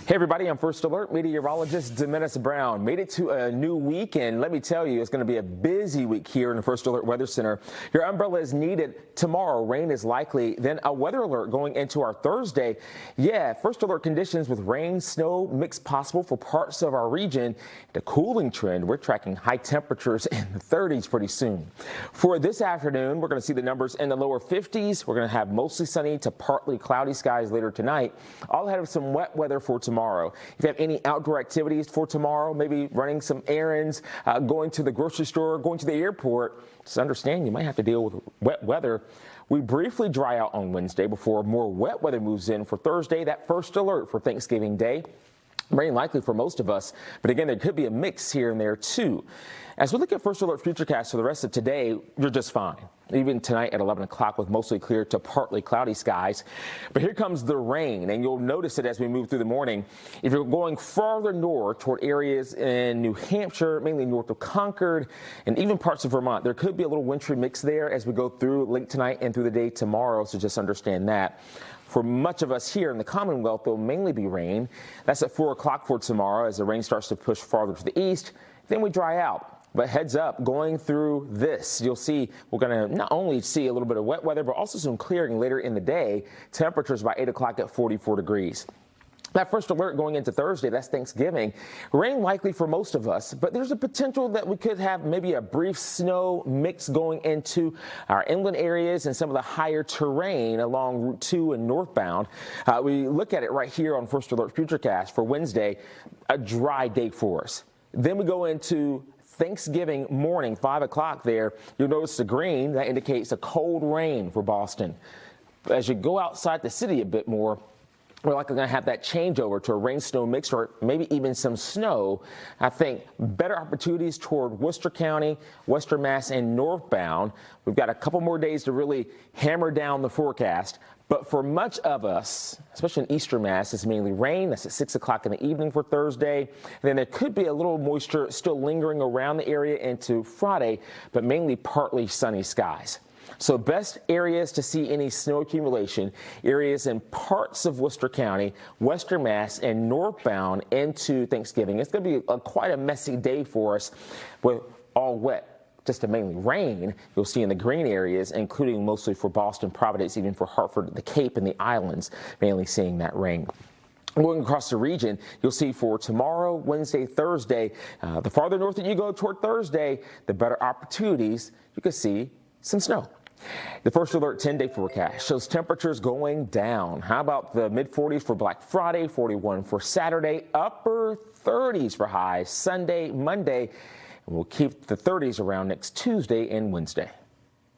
Hey everybody, I'm First Alert meteorologist Demenis Brown. Made it to a new week, and let me tell you, it's going to be a busy week here in the First Alert Weather Center. Your umbrella is needed tomorrow. Rain is likely. Then a weather alert going into our Thursday. Yeah, First Alert conditions with rain, snow mix possible for parts of our region. The cooling trend, we're tracking high temperatures in the 30s pretty soon. For this afternoon, we're going to see the numbers in the lower 50s. We're going to have mostly sunny to partly cloudy skies later tonight. All ahead of some wet weather for tomorrow. If you have any outdoor activities for tomorrow, maybe running some errands, going to the grocery store, going to the airport, just understand you might have to deal with wet weather. We briefly dry out on Wednesday before more wet weather moves in for Thursday, that first alert for Thanksgiving Day. Rain likely for most of us, but again, there could be a mix here and there too. As we look at First Alert Futurecast for the rest of today, you're just fine. Even tonight at 11 o'clock with mostly clear to partly cloudy skies. But here comes the rain, and you'll notice it as we move through the morning. If you're going farther north toward areas in New Hampshire, mainly north of Concord, and even parts of Vermont, there could be a little wintry mix there as we go through late tonight and through the day tomorrow, so just understand that. For much of us here in the Commonwealth, there will mainly be rain. That's at 4 o'clock for tomorrow as the rain starts to push farther to the east. Then we dry out. But heads up, going through this, you'll see we're going to not only see a little bit of wet weather, but also some clearing later in the day. Temperatures by 8 o'clock at 44 degrees. That first alert going into Thursday, that's Thanksgiving. Rain likely for most of us, but there's a potential that we could have maybe a brief snow mix going into our inland areas and some of the higher terrain along Route 2 and northbound. We look at it right here on First Alert Futurecast for Wednesday, a dry day for us. Then we go into Thanksgiving morning, 5 o'clock there. You'll notice the green, that indicates a cold rain for Boston. As you go outside the city a bit more, we're likely going to have that changeover to a rain-snow mix or maybe even some snow. I think better opportunities toward Worcester County, Western Mass, and northbound. We've got a couple more days to really hammer down the forecast. But for much of us, especially in Eastern Mass, it's mainly rain. That's at 6 o'clock in the evening for Thursday. And then there could be a little moisture still lingering around the area into Friday, but mainly partly sunny skies. So best areas to see any snow accumulation, areas in parts of Worcester County, Western Mass, and northbound into Thanksgiving. It's going to be quite a messy day for us with all wet. Just to mainly rain, you'll see in the green areas, including mostly for Boston, Providence, even for Hartford, the Cape, and the islands, mainly seeing that rain. Going across the region, you'll see for tomorrow, Wednesday, Thursday, the farther north that you go toward Thursday, the better opportunities you can see some snow. The First Alert 10-day forecast shows temperatures going down. How about the mid-40s for Black Friday, 41 for Saturday, upper 30s for highs Sunday, Monday. And we'll keep the 30s around next Tuesday and Wednesday.